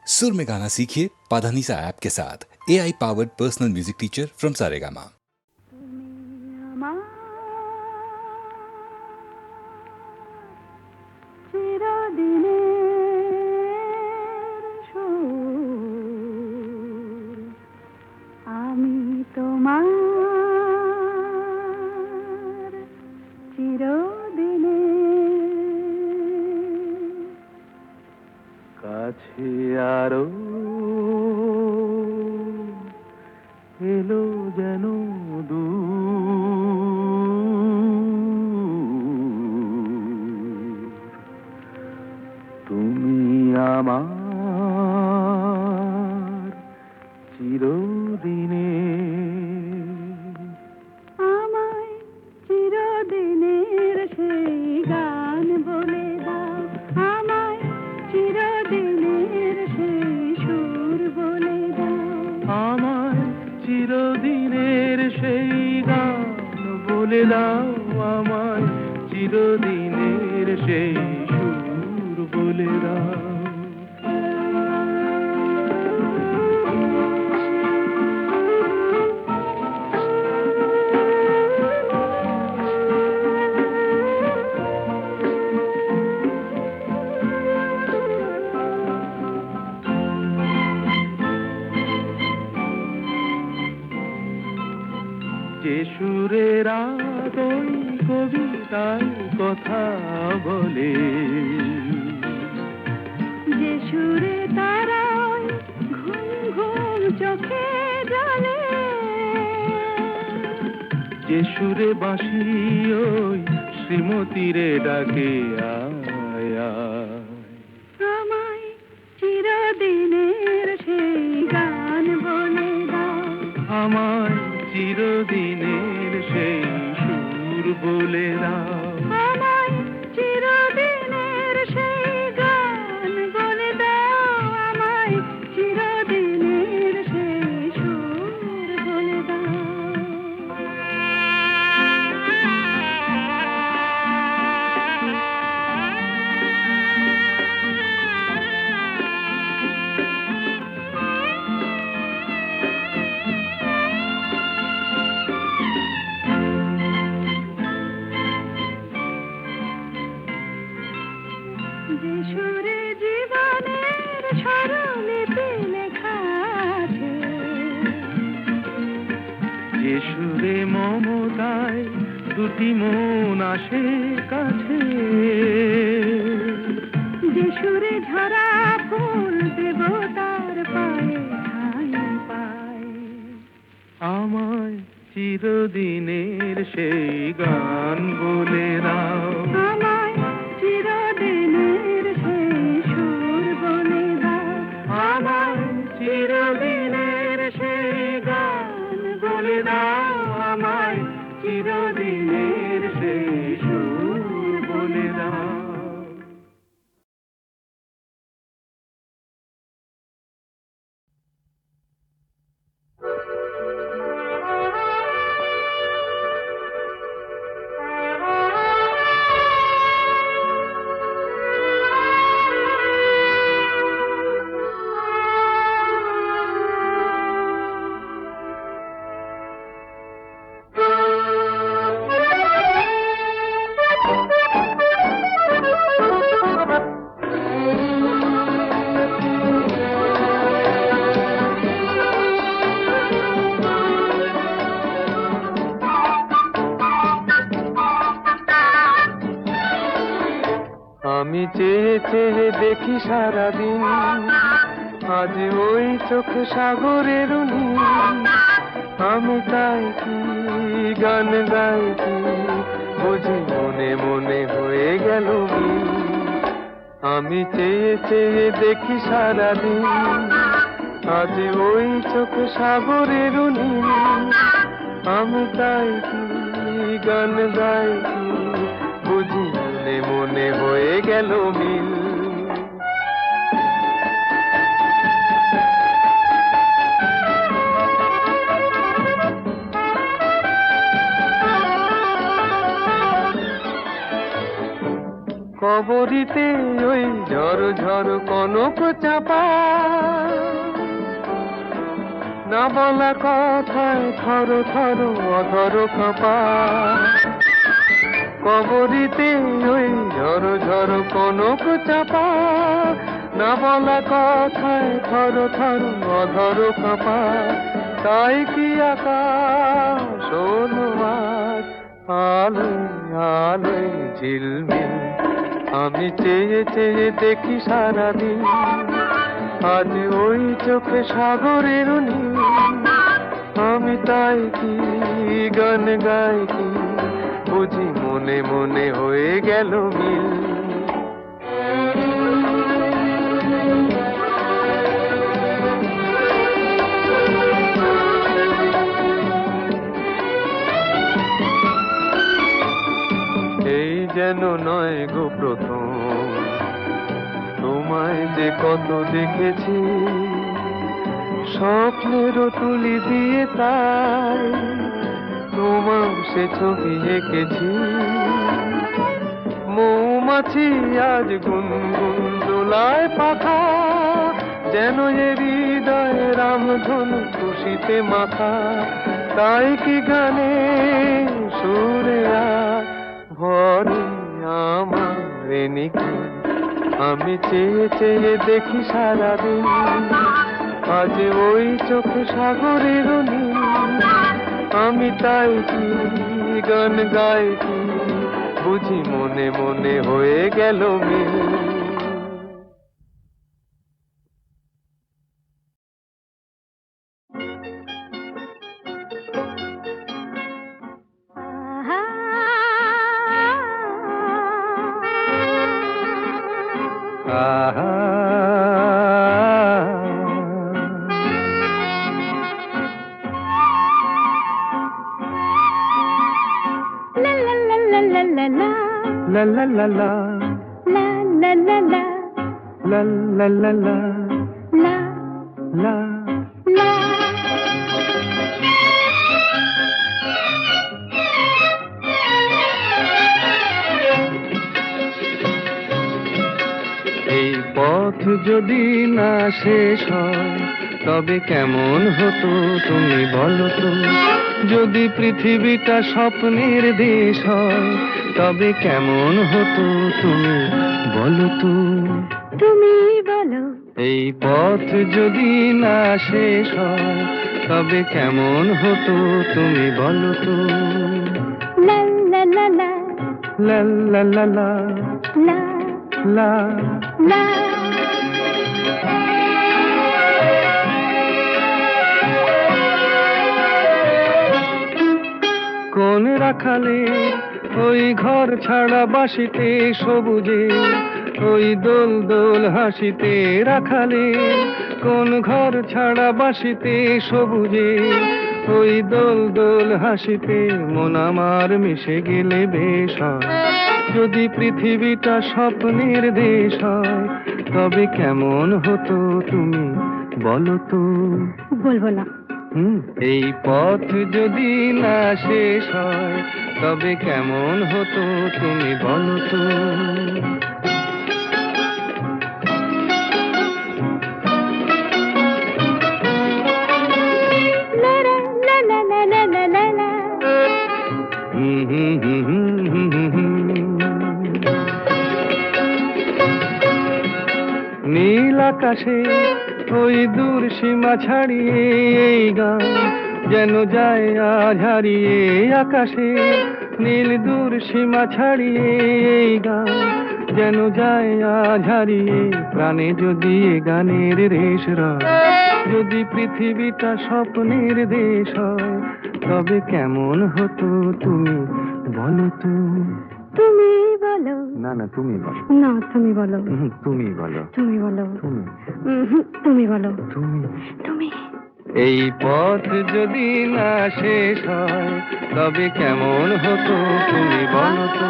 सुर में गाना सीखिए पाधानीसा ऐप के साथ। AI powered personal music teacher from Saregama. কাছে আরো এলো যেন দূর, তুমি আমার চিরদিনে, আমায় চিরদিনের সেই গান বলে দাও, আমায় চিরদিনের সেই সুর বলে দাও, আমায় চিরদিনের সেই গান বলে দাও, আমায় চিরদিনের সেই সুর বলে দাও। যে সুরের আদই কবিতায় কথা বলে, যে সুরে তারায় ঘুম ঘুম চোখে জ্বলে, যে সুরে বাঁশি ওই শ্রীমতীরে ডাকে আয় আয়, আমায় চিরদিনের সেই গান বলে দাও, আমায় চিরদিনের সেই সুর বলে দাও, আমায় চিরদিনের সেই গান বলে দাও, আমায় চিরদিনের সেই সুর বলে দাও। যে সুরে জীবনের স্বরলিপি লেখা আছে, যে সুরে মমতায় দুটি মন আসে কাছে, যে সুরে ঝরা ফুল দেবতার পায়ে ঠাঁই পায়, আমায় চিরদিনের সেই গান বলে দাও, আমায় চিরদিনের সেই সুর বলে দাও, আমায় চিরদিনের সেই গান বলে দাও, আমায় চিরদিনের সেই সুর বলে দাও। আমি চেয়ে চেয়ে দেখি সারাদিন, আজ ওই চোখ সাগরের নীল, আমি তাই কি গান গাই কি বুঝি মনে মনে হয়ে গেল মিল। আমি চেয়ে চেয়ে দেখি সারাদিন, আজ ওই চোখ সাগরের নীল, আমি তাই কি গান গাই কি বুঝি মনে মনে হয়ে গেল মিল। কবরী কবরীতে ওই ঝড় ঝড় কনক চাপা, না বলা কথায় থর থর অধর কাঁপা। কবরীতে ওই ঝড় ঝড় কনক চাপা, না বলা কথায় থর থর অধর কাঁপা। তাই কি আকাশ হলো আজ আলোয় আলোয় ঝিলমিল, আমি চেয়ে চেয়ে দেখি সারাদিন, আজ ওই চোখে সাগরের নীল। আমি তাই কি গান গাই কি, বুঝি মনে মনে হয়ে গেল মিল। এই যেন নয় গো প্রথম, তোমায় যে কত দেখেছি, স্বপ্নেরও তুলি দিয়ে তাই তোমার সে ছবি এঁকেছি। মৌমাছি আজ গুনগুন দোলায় পাখা, যেন এ হৃদয় রামধনু খুশিতে মাখা। তাই কি গানে সুরে আজ ভরে আমার নিখি, আমি চেয়ে চেয়ে দেখি সারাদিন, আজ ওই চোখে সাগরের নীল। আমি তাই কি গান গাই কি, বুঝি মনে মনে হয়ে গেল মিল। আহা La la la la la la la la la la la la la la la la la। এই পথ যদি না শেষ হয় তবে কেমন হতো তুমি বলো তো, যদি পৃথিবীটা স্বপ্নের দেশ হয় তবে কেমন হতো তুমি বলো তো। তুমি বলো এই পথ যদি না শেষ হয় তবে কেমন হতো তুমি বলো তো। la la la la লা লা লা লা la লা। la কোন রাখালে ওই ঘর ছাড়া বাসিতে সবুজে, ওই দোল দোল হাসিতে রাখালে, কোন ঘর ছাড়া বাসিতে সবুজে, ওই দোল দোল হাসিতে মন আমার মিশে গেলে বেশ হয়। যদি পৃথিবীটা স্বপ্নের দেশ হয় তবে কেমন হতো তুমি বলো তো। বলবো না। এই পথ যদি না শেষ হয় তবে কেমন হতো তুমি বলো তো। La la la la la la la la la নীল আকাশে ওই দূর সীমা ছাড়িয়ে এই গান যেন যায় আজ হারিয়ে। আকাশে নীল দূর সীমা ছাড়িয়ে এই গান যেন যায় আজ হারিয়ে। প্রাণে যদি এ গানের রেশ রয়, যদি পৃথিবীটা স্বপ্নের দেশ হয় তবে কেমন হতো তুমি বলো তো। তুমি বলো না না তুমি বলো। না তুমি বলো তুমি বলো। তুমি বলো তুমি তুমি বলো তুমি তুমি এই পথ যদি না শেষ হয় তবে কেমন হতো তুমি বলো তো।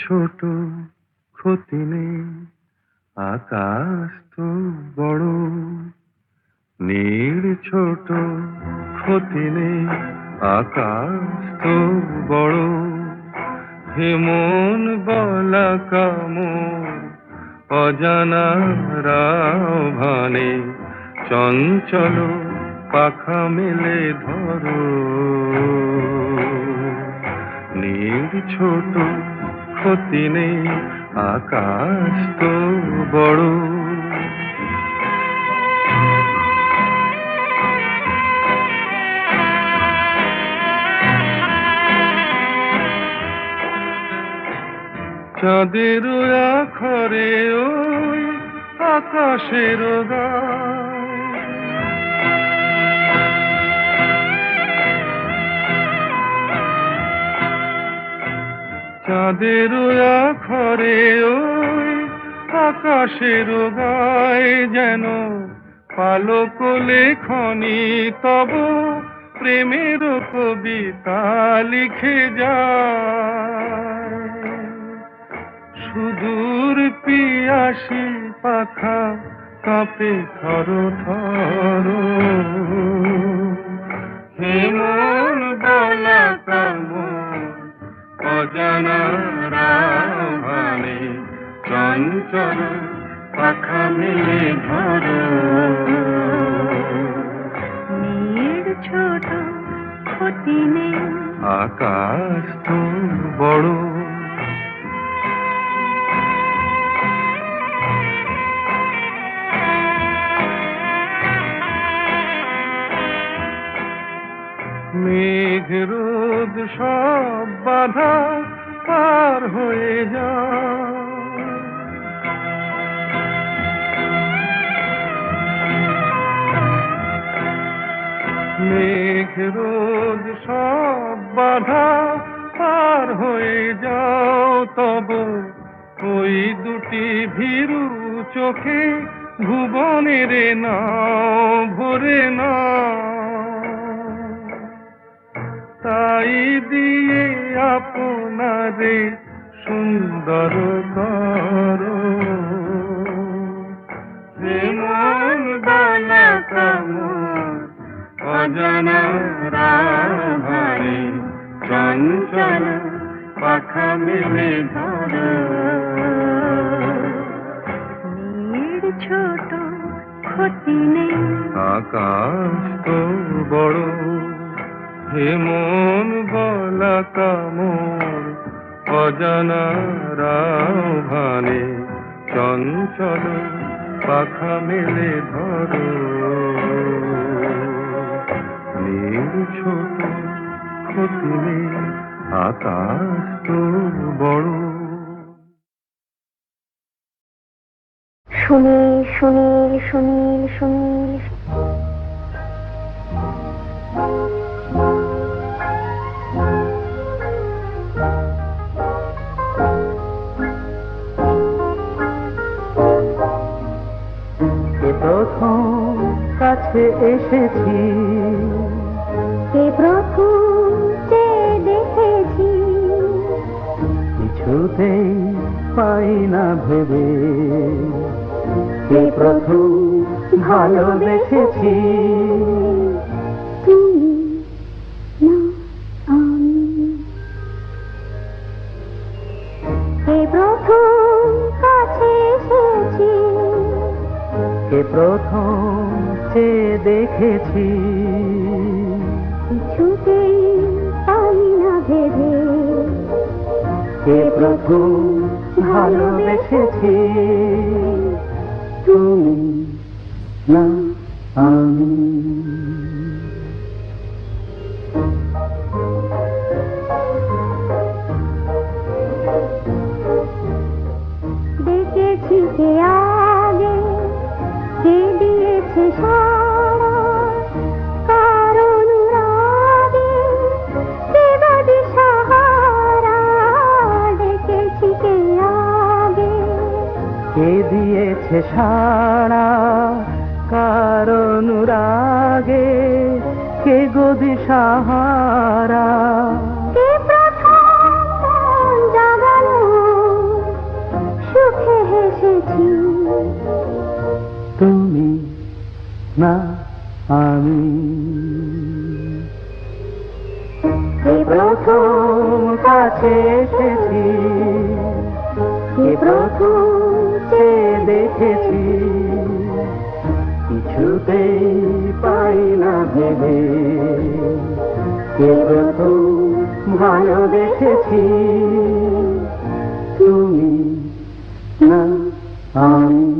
ছোট ক্ষতি নেই, আকাশ তো বড়। নীড় ছোট ক্ষতি নেই, আকাশ তো বড়। হে মন বলা কামন অজানা রাভানে, চঞ্চল পাখা মেলে ধরো। নীড় ছোট ক্ষতি নেই, আকাশ তো বড়। চাঁদের আখরে ওই আকাশের গায়, চাঁদের আখরে ওই আকাশের গায়, যেন পালক লেখনি তব প্রেমের কবিতা লিখে যায়। সুদূর পিয়াসী পাখা কাঁপে থর থর। হে মন বলা কামন অজানা রাভানে, চঞ্চল পাখা মেলে ধরো। নীড় ছোট ক্ষতি নেই, আকাশ তো বড়। মেঘ রোদ সব বাধা পার হয়ে যায়, মেঘ রোদ সব বাধা পার হয়ে যাও। তব ওই দুটি ভীরু চোখে ভুবনের নাও ভরে নাও। তাই দিয়ে আপনারে সুন্দর করো। হে মন বলা কামন অজানা রাভানে, চঞ্চল পাখা মেলে ধরো। নীড় ছোট ক্ষতি নেই, আকাশ তো বড়। হে মন বলা কামন অজানা রাভানে, চঞ্চল পাখা মেলে ধরো। নীড় ছোট ক্ষতি নেই, আকাশ তো বড়। সুনীল সুনীল সুনীল সুনীল। প্রথম কাছে এসেছি, কে প্রথম যে দেখেছি, কিছুতেই পাই না ভেবে। কে প্রথম ভালোবেসেছি, তুমি না আমি। কে প্রথম কাছে এসেছি, কে প্রথম যে দেখেছি, কিছুতেই পাই না ভেবে। কে প্রথম ভালোবেসেছি, তুমি না আমি। দেখেছি কে আগে, কে দিয়েছে সাড়া, কার অনুরাগে কে বা দিশাহারা। দেখেছি কে আগে, কে দিয়েছে সাড়া, কার অনুরাগে কে গো দিশাহারা। কে প্রথম জাগালো সুখে হেসেছি। তুমি না আমি এই প্রথম কাছে এসেছি, এই প্রথম চেয়ে দেখেছি, কিছুতেই পাই না ভেবে, কে প্রথম ভালোবেসেছি, তুমি না আমি।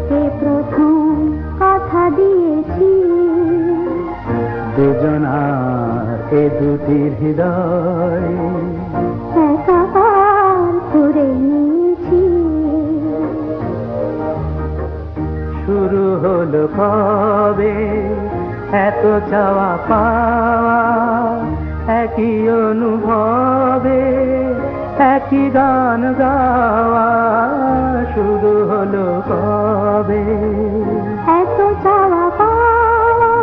কে প্রথম কথা দিয়েছি, দুজনার এ দুটি হৃদয় একাকার করে নিয়েছি। শুরু হলো কবে এত চাওয়া পাওয়া, একই অনুভবে একই গান গাওয়া, শুরু হলো কবে এত চাওয়া পাওয়া,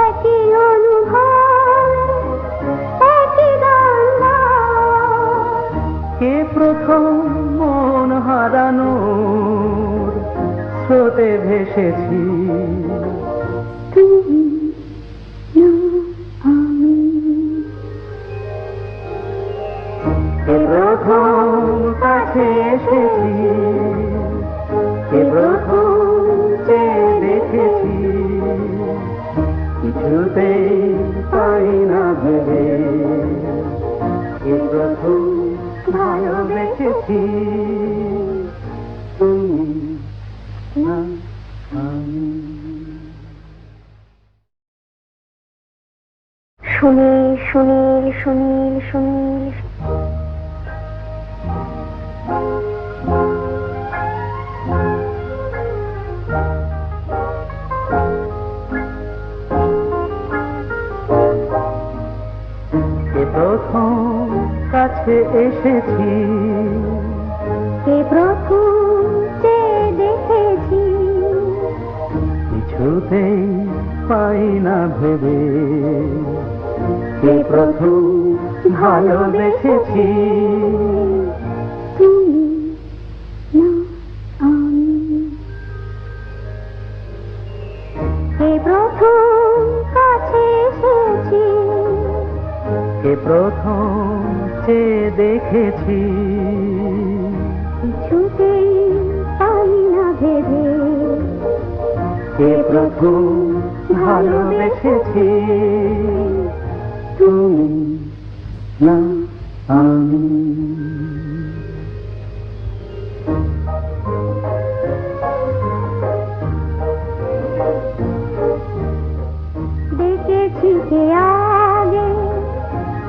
একই অনুভব, একই গান গাওয়া। কে প্রথম মন হারানোর স্রোতে ভেসেছি, তুমি না আমি। কে প্রথম কাছে এসেছি, কে প্রথম চেয়ে দেখেছি, কিছুতেই পাই না ভেবে, কে প্রথম ভালোবেসেছি, তুমি না আমি। সুনীল সুনীল সুনীল সুনীল, কে প্রথম কাছে এসেছি, কে প্রথম চেয়ে দেখেছি, কিছুতেই পাই না ভেবে, কে প্রথম ভালোবেসেছি, তুমি না আমি। কে প্রথম কাছে এসেছি, কে প্রথম চেয়ে দেখেছি, কিছুতেই পাই না ভেবে, কে প্রথম ভালোবেসেছি, তুমি না আমি। দেখেছি কে আগে,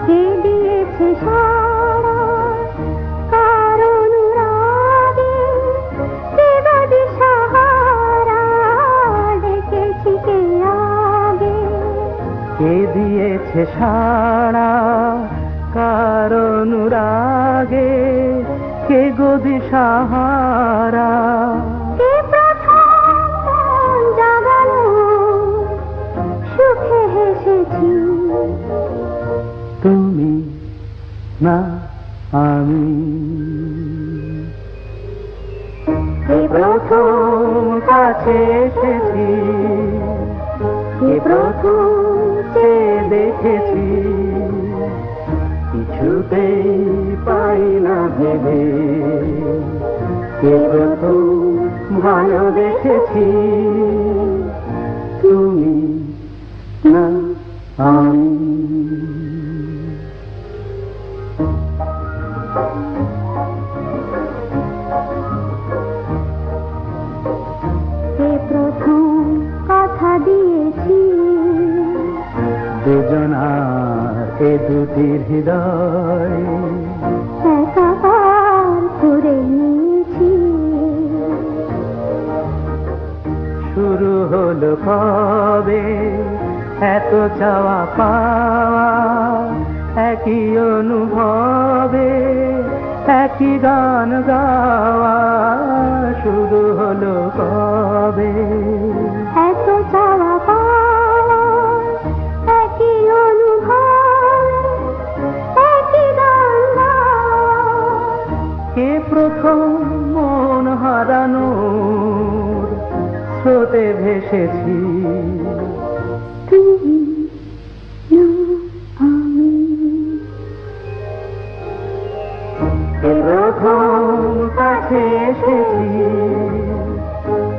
কে দিয়েছে সাড়া, কার অনুরাগে কে বা দিশাহারা। দেখেছি কে আগে, কে দিয়েছে সাড়া, কার অনুরাগে কে গো দিশাহারা, কে প্রথম মন জাগালো, সুখে হেসেছি, তুমি না আমি। কে প্রথম কাছে এসেছি, কে প্রথম চেয়ে দেখেছি, কিছুতেই পাই না ভেবে, কে প্রথম ভালোবেসেছি, তুমি না আমি। কে প্রথম কথা দিয়েছি, দুজনার এ দুটি হৃদয় একাকার করে নিয়েছি। শুরু হলো কবে এত চাওয়া পাওয়া, একই অনুভবে একই গান গাওয়া, শুরু হলো কবে এত চাওয়া পাওয়া, এসেছি। তুমি না আমি, কে প্রথম কাছে এসেছি,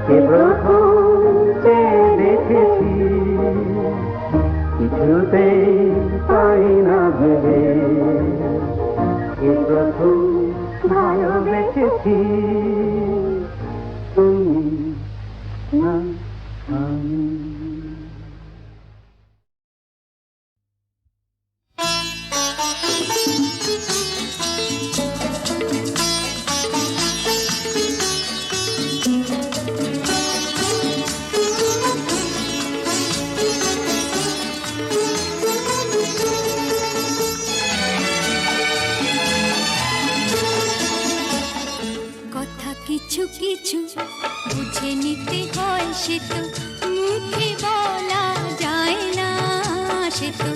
কে প্রথম চেয়ে দেখেছি, কিছুতেই পাই না ভেবে, কে প্রথম ভালোবেসেছি। তুমি না আমি। কথা কিছু কিছু বুঝে নিতে হয়, সে তো মুখে বলা যায় না, সে তো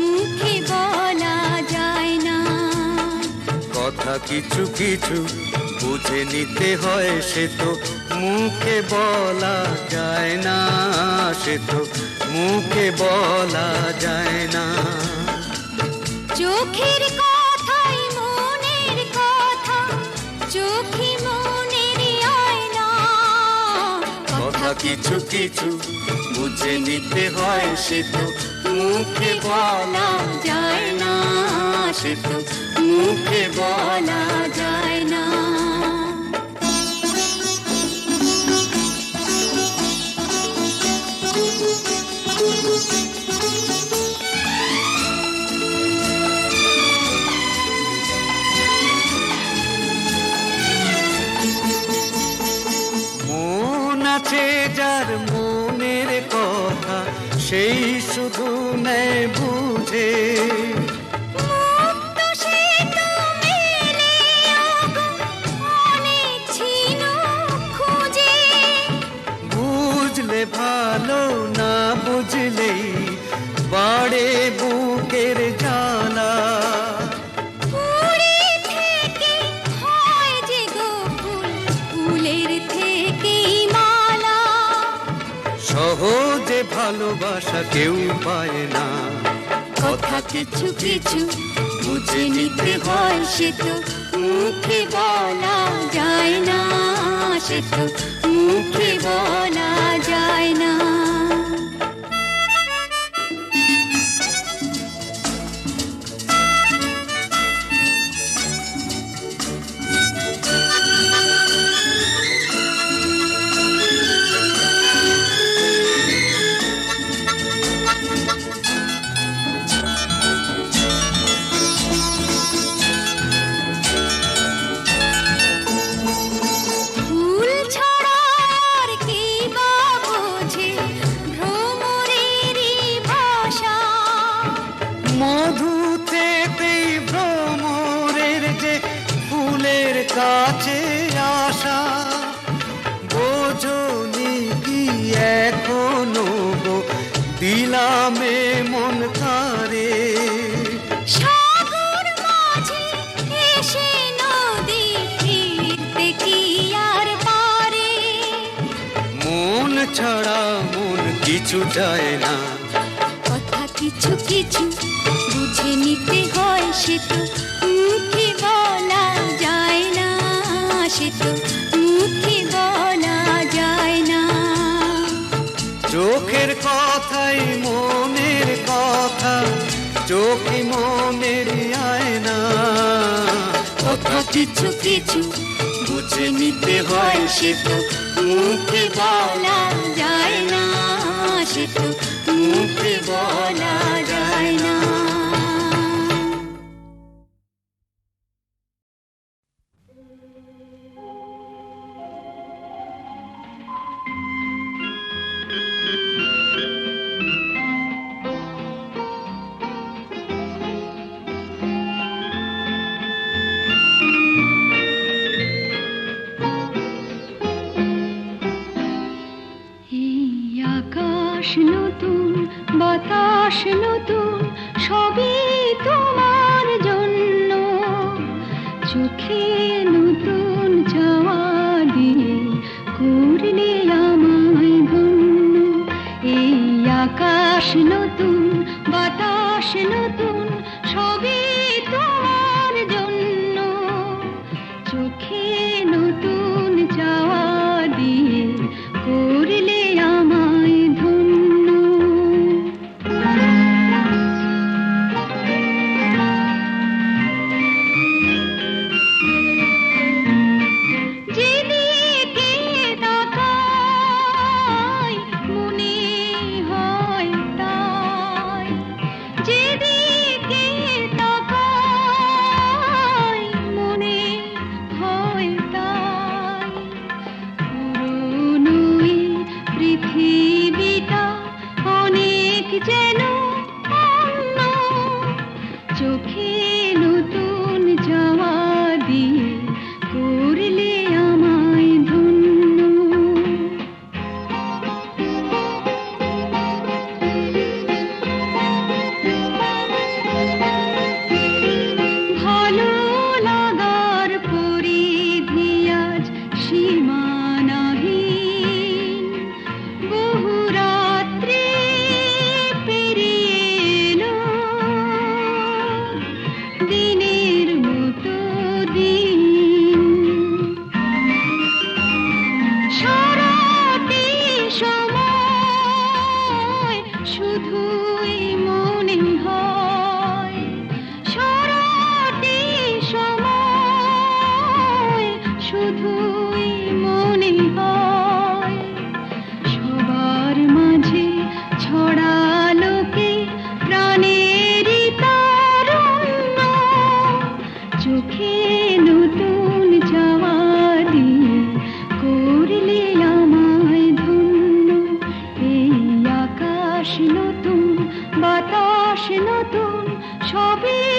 মুখে বলা যায় না। কথা কিছু কিছু বুঝে নিতে হয়, সে তো মুখে বলা যায় না, সে তো মুখে বলা যায় না। চোখের কথাই মনের কথা, চোখে মনের আয়না। কথা কিছু কিছু বুঝে নিতে হয়, সে তো মুখে বলা যায় না, সে তো মুখে বলা যায় না। মন আছে যার মনের কথা, সেই শুধু নেয় বুঝে। মুক্ত সে তো মেলে অনেক ছিল খুঁজে। বুঝলে ভালো, না বুঝলেই বাড়ে বুকের জ্বালা। ফুলে থেকে হয় যে গো ফুল, ফুলের থেকে মালা। সহজে ভালোবাসা কেউ পায় না। কথা কিছু কিছু বুঝে নিতে হয়, সে তো মুখে বলা যায় না, সে তো মুখে বলা যায় না। ফুল ছাড়া আর কি বা বোঝে ভ্রমরেরই ভাষা। মধু থেকেই ভ্রমরের যে ফুলের কাছে আসা। বোঝনি কি এখনো গো দিলামে মন তারে। সাগর মাঝে এসে নদী ফিরতে কি আর পারে। মন ছাড়া মন কিছু চায় না। কথা কিছু কিছু বুঝে নিতে হয়, সে তো মুখে বলা যায় না, সে তো মুখে বলা যায় না। চোখের কথাই মনের কথা, চোখে মনের আয়না। কথা কিছু কিছু বুঝে নিতে হয়, সে তো মুখে বলা যায় না, সে তো মুখে বলা যায় না। আকাশ নতুন, বাতাস নতুন, সবই তোমার জন্য। চোখে নতুন চাওয়া দিয়ে করলে আমায় ধন্য। আকাশ নতুন, বাতাস নতুন, সবই তোমার জন্য। চোখে নতুন চাওয়া দিয়ে করলে আমায় ধন্য। যেদিকে তাকাই মনে হয় তাই, যেদিকে তাকাই মনে হয় তাই। পুরনো এই পৃথিবীটা অনেক যেন অন্য, চোখে নতুন চাওয়া দিয়ে করলে আমায় ধন্য। ভালো লাগার পরিধি আজ সীমানাহীন, বহু রাত্রি পেরিয়ে এলো, দিনের মতো দিন। সারাটি সময় শুধুই মনে হয়, সারাটি সময় শুধুই মনে হয়। সবার মাঝে ছড়ালো কে প্রাণেরই তারুণ্য, চোখে নতুন চাওয়া দিয়ে করলে আমায় ধন্য। এই আকাশ নতুন, বাতাস নতুন, সবই